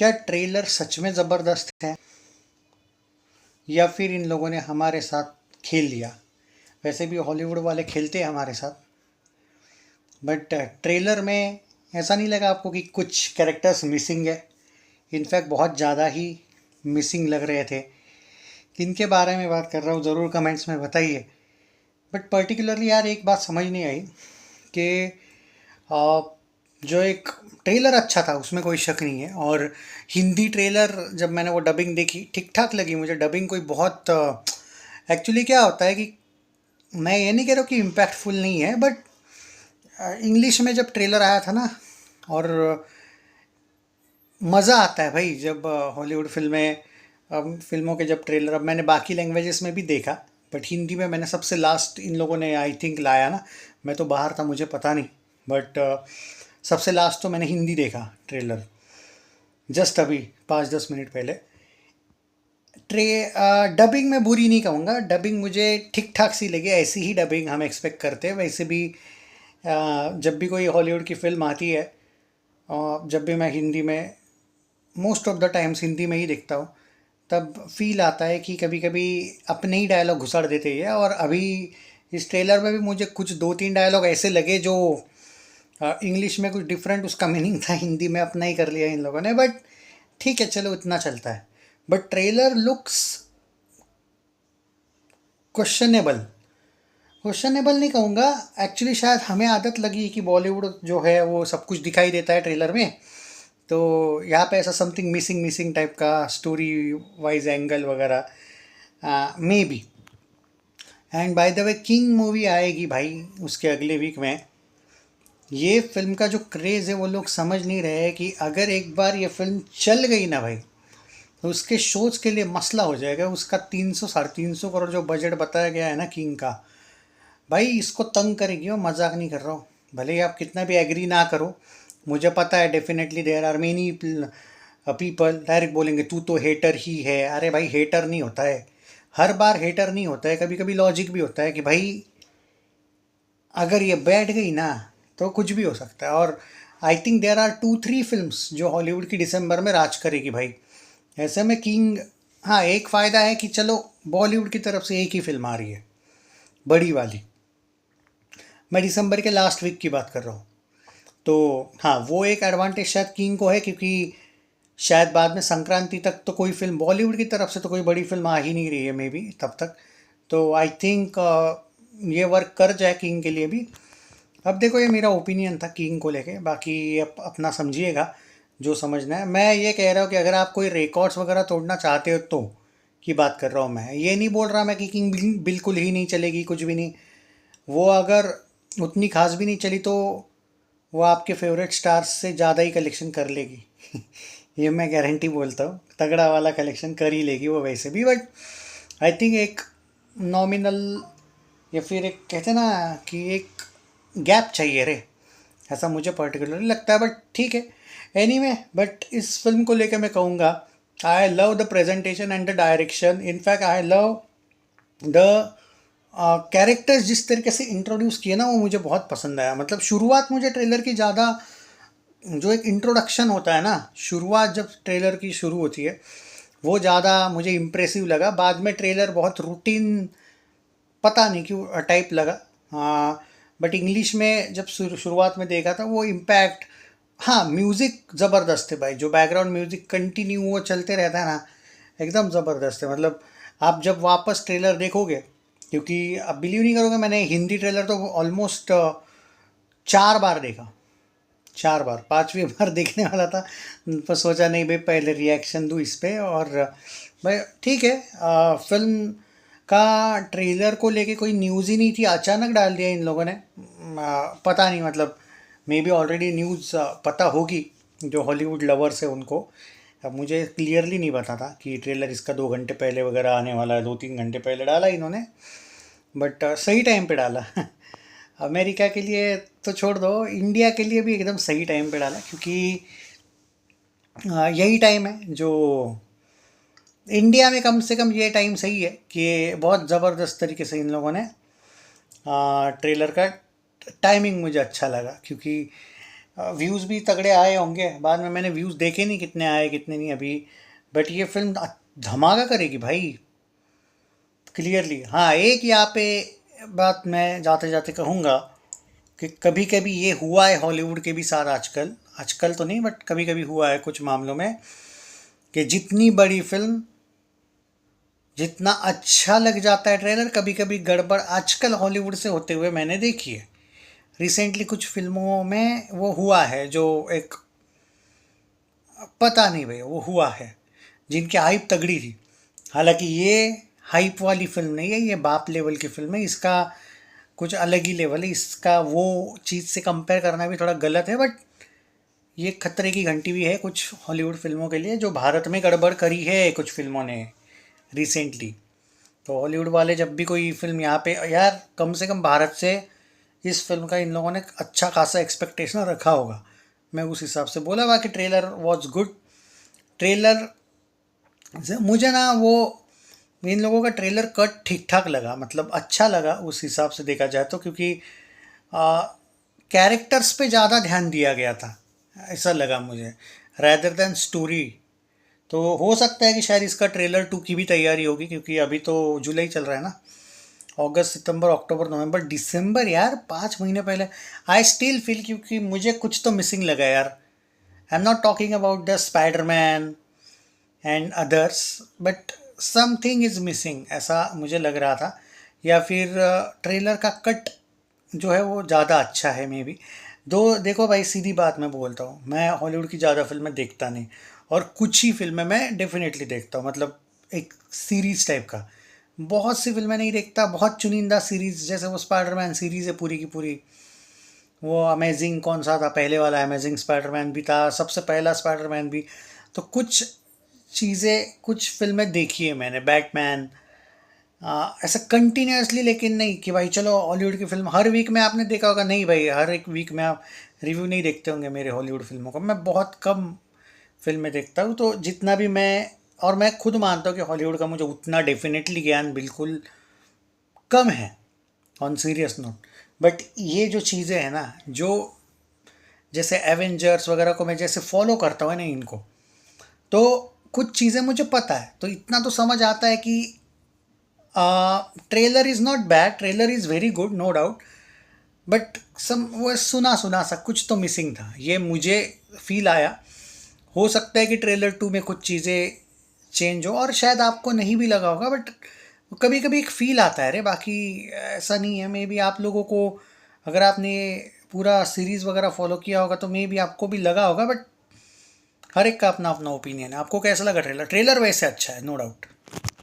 क्या ट्रेलर सच में ज़बरदस्त है या फिर इन लोगों ने हमारे साथ खेल लिया? वैसे भी हॉलीवुड वाले खेलते हैं हमारे साथ, बट ट्रेलर में ऐसा नहीं लगा आपको कि कुछ कैरेक्टर्स मिसिंग है? इनफैक्ट बहुत ज़्यादा ही मिसिंग लग रहे थे। किनके बारे में बात कर रहा हूँ ज़रूर कमेंट्स में बताइए। बट पर्टिकुलरली यार एक बात समझ नहीं आई कि आ, जो एक ट्रेलर अच्छा था उसमें कोई शक नहीं है, और हिंदी ट्रेलर जब मैंने वो डबिंग देखी ठीक ठाक लगी मुझे। डबिंग कोई बहुत एक्चुअली क्या होता है कि मैं ये नहीं कह रहा हूँ कि इम्पैक्टफुल नहीं है, बट इंग्लिश में जब ट्रेलर आया था ना, और मज़ा आता है भाई जब हॉलीवुड फिल्में, फिल्मों के जब ट्रेलर, अब मैंने बाकी लैंग्वेजेस में भी देखा, बट हिंदी में मैंने सबसे लास्ट इन लोगों ने आई थिंक लाया ना। मैं तो बाहर था, मुझे पता नहीं, बट सबसे लास्ट तो मैंने हिंदी देखा ट्रेलर, जस्ट अभी 5-10 मिनट पहले। डबिंग मैं बुरी नहीं कहूँगा, डबिंग मुझे ठीक ठाक सी लगी। ऐसी ही डबिंग हम एक्सपेक्ट करते हैं। वैसे भी जब भी कोई हॉलीवुड की फिल्म आती है, जब भी मैं हिंदी में, most of the times Hindi में ही देखता हूँ, तब फील आता है कि कभी कभी अपने ही डायलॉग घुसाड़ देते हैं। और अभी इस ट्रेलर में भी मुझे कुछ 2-3 डायलॉग ऐसे लगे जो इंग्लिश में कुछ डिफरेंट उसका मीनिंग था, हिंदी में अपना ही कर लिया इन लोगों ने। बट ठीक है, चलो इतना चलता है। But trailer looks questionable, questionable नहीं कहूँगा, एक्चुअली शायद हमें आदत लगी कि बॉलीवुड जो है वो सब कुछ दिखाई देता है ट्रेलर में, तो यहाँ पे ऐसा समथिंग मिसिंग मिसिंग टाइप का स्टोरी वाइज एंगल वगैरह may be. And by the way king movie आएगी भाई उसके अगले वीक में। ये फिल्म का जो क्रेज़ है वो लोग समझ नहीं रहे हैं कि अगर एक बार ये फिल्म चल गई ना भाई, तो उसके शोज के लिए मसला हो जाएगा। उसका 300-350 करोड़ जो बजट बताया गया है ना किंग का, भाई इसको तंग करेगी। और मजाक नहीं कर रहा हूँ, भले ही आप कितना भी एग्री ना करो, मुझे पता है definitely there are many people direct बोलेंगे तू तो हेटर ही है। अरे भाई हेटर नहीं होता है, हर बार हेटर नहीं होता है, कभी कभी लॉजिक भी होता है कि भाई अगर ये बैठ गई ना तो कुछ भी हो सकता है। और I think there are 2-3 films जो हॉलीवुड की दिसंबर में राज करेगी भाई। ऐसे में किंग, हाँ एक फ़ायदा है कि चलो बॉलीवुड की तरफ से एक ही फिल्म आ रही है, बड़ी वाली। मैं दिसंबर के लास्ट वीक की बात कर रहा हूँ। तो हाँ, वो एक एडवांटेज शायद किंग को है, क्योंकि शायद बाद में संक्रांति तक तो कोई फिल्म बॉलीवुड की तरफ से तो कोई बड़ी फिल्म आ ही नहीं रही है मे बी तब तक। तो आई थिंक ये वर्क कर जाए किंग के लिए भी। अब देखो ये मेरा ओपिनियन था किंग को लेके, बाकी अपना समझिएगा जो समझना है। मैं ये कह रहा हूँ कि अगर आप कोई रिकॉर्ड्स वगैरह तोड़ना चाहते हो तो की बात कर रहा हूँ मैं, ये नहीं बोल रहा मैं कि किंग बिल्कुल ही नहीं चलेगी, कुछ भी नहीं। वो अगर उतनी खास भी नहीं चली तो वो आपके फेवरेट स्टार्स से ज़्यादा ही कलेक्शन कर लेगी। ये मैं गारंटी बोलता हूँ, तगड़ा वाला कलेक्शन कर ही लेगी वो वैसे भी। बट आई थिंक एक नॉमिनल, या फिर एक कहते हैं ना कि एक गैप चाहिए रे, ऐसा मुझे पर्टिकुलरली लगता है। बट ठीक है, एनीवे बट इस फिल्म को लेकर मैं कहूँगा I love the presentation and the direction. In fact I love the characters जिस तरीके से इंट्रोड्यूस किए ना, वो मुझे बहुत पसंद आया। मतलब शुरुआत मुझे ट्रेलर की ज़्यादा, जो एक इंट्रोडक्शन होता है ना, शुरुआत जब ट्रेलर की शुरू होती है वो ज़्यादा मुझे इम्प्रेसिव लगा। बाद में ट्रेलर बहुत रूटीन, पता नहीं क्यों टाइप लगा। हाँ, बट इंग्लिश में जब शुरुआत में देखा था वो इम्पैक्ट, हाँ म्यूज़िक ज़बरदस्त है भाई। जो बैकग्राउंड म्यूज़िक कंटिन्यू वो चलते रहता है ना, एकदम ज़बरदस्त है। मतलब आप जब वापस ट्रेलर देखोगे, क्योंकि आप बिलीव नहीं करोगे, मैंने हिंदी ट्रेलर तो ऑलमोस्ट 4 बार देखा। 4 बार, 5वीं बार देखने वाला था पर सोचा नहीं भाई पहले रिएक्शन दूँ इस पे। और भाई ठीक है, फिल्म का ट्रेलर को लेके कोई न्यूज़ ही नहीं थी, अचानक डाल दिया इन लोगों ने। पता नहीं, मतलब मे बी ऑलरेडी न्यूज़ पता होगी जो हॉलीवुड लवर्स है उनको। अब मुझे क्लियरली नहीं पता था कि ट्रेलर इसका 2 घंटे पहले वगैरह आने वाला है, 2-3 घंटे पहले डाला इन्होंने। बट सही टाइम पे डाला। अमेरिका के लिए तो छोड़ दो, इंडिया के लिए भी एकदम सही टाइम पे डाला, क्योंकि यही टाइम है जो इंडिया में, कम से कम ये टाइम सही है कि बहुत ज़बरदस्त तरीके से इन लोगों ने ट्रेलर का टाइमिंग मुझे अच्छा लगा। क्योंकि व्यूज़ भी तगड़े आए होंगे, बाद में मैंने व्यूज़ देखे नहीं कितने आए कितने नहीं अभी, बट ये फिल्म धमाका करेगी भाई, क्लियरली। हाँ, एक यहाँ पे बात मैं जाते जाते कहूँगा कि कभी कभी ये हुआ है हॉलीवुड के भी साथ आजकल, आजकल तो नहीं बट कभी कभी हुआ है कुछ मामलों में, कि जितनी बड़ी फिल्म, जितना अच्छा लग जाता है ट्रेलर, कभी कभी गड़बड़ आजकल हॉलीवुड से होते हुए मैंने देखी है। रिसेंटली कुछ फिल्मों में वो हुआ है जो एक, पता नहीं भैया वो हुआ है, जिनकी हाइप तगड़ी थी। हालांकि ये हाइप वाली फिल्म नहीं है, ये बाप लेवल की फिल्म है, इसका कुछ अलग ही लेवल है, इसका वो चीज़ से कंपेयर करना भी थोड़ा गलत है, बट ये खतरे की घंटी भी है कुछ हॉलीवुड फिल्मों के लिए, जो भारत में गड़बड़ करी है कुछ फिल्मों ने रिसेंटली। तो हॉलीवुड वाले जब भी कोई फिल्म यहाँ पे, यार कम से कम भारत से इस फिल्म का इन लोगों ने अच्छा खासा एक्सपेक्टेशन रखा होगा, मैं उस हिसाब से बोला। बाकी ट्रेलर वॉज गुड। ट्रेलर मुझे ना वो, इन लोगों का ट्रेलर कट ठीक ठाक लगा, मतलब अच्छा लगा उस हिसाब से देखा जाए तो, क्योंकि कैरेक्टर्स पे ज़्यादा ध्यान दिया गया था, ऐसा लगा मुझे, रैदर देन स्टोरी। तो हो सकता है कि शायद इसका ट्रेलर 2 की भी तैयारी होगी, क्योंकि अभी तो जुलाई चल रहा है ना, अगस्त सितंबर अक्टूबर नवंबर दिसंबर, यार 5 महीने पहले। आई स्टिल फील, क्योंकि मुझे कुछ तो मिसिंग लगा यार। I am not talking about the Spiderman and others, but something is missing, ऐसा मुझे लग रहा था। या फिर ट्रेलर का कट जो है वो ज़्यादा अच्छा है मे बी। दो देखो भाई, सीधी बात मैं बोलता हूँ, मैं हॉलीवुड की ज़्यादा फिल्में देखता नहीं, और कुछ ही फिल्में मैं डेफिनेटली देखता हूँ, मतलब एक सीरीज़ टाइप का। बहुत सी फिल्में नहीं देखता, बहुत चुनिंदा सीरीज़, जैसे वो स्पाइडरमैन सीरीज़ है पूरी की पूरी। वो अमेजिंग कौन सा था पहले वाला, अमेजिंग स्पाइडरमैन भी था, सबसे पहला स्पाइडरमैन भी। तो कुछ चीज़ें, कुछ फिल्में देखी है मैंने, बैटमैन, ऐसा कंटिन्यूसली लेकिन नहीं कि भाई चलो हॉलीवुड की फिल्म हर वीक में, आपने देखा होगा नहीं भाई, हर एक वीक में आप रिव्यू नहीं देखते होंगे मेरे हॉलीवुड फिल्मों का। मैं बहुत कम फिल्में देखता हूँ, तो जितना भी मैं, और मैं खुद मानता हूँ कि हॉलीवुड का मुझे उतना डेफिनेटली ज्ञान बिल्कुल कम है, ऑन सीरियस नोट। बट ये जो चीज़ें हैं ना, जो जैसे एवेंजर्स वगैरह को मैं जैसे फॉलो करता हूँ ना इनको, तो कुछ चीज़ें मुझे पता है, तो इतना तो समझ आता है कि trailer is not bad, trailer is very good, no doubt, but some वो सुना सुना सा कुछ तो मिसिंग था, ये मुझे फील आया। हो सकता है कि ट्रेलर 2 में कुछ चीज़ें चेंज हो, और शायद आपको नहीं भी लगा होगा, बट कभी कभी एक फील आता है रे, बाकी ऐसा नहीं है। मे बी आप लोगों को, अगर आपने पूरा सीरीज़ वगैरह फॉलो किया होगा तो मे बी आपको भी लगा होगा, बट हर एक का अपना अपना ओपिनियन है। आपको कैसा लगा ट्रेलर? ट्रेलर वैसे अच्छा है, नो डाउट।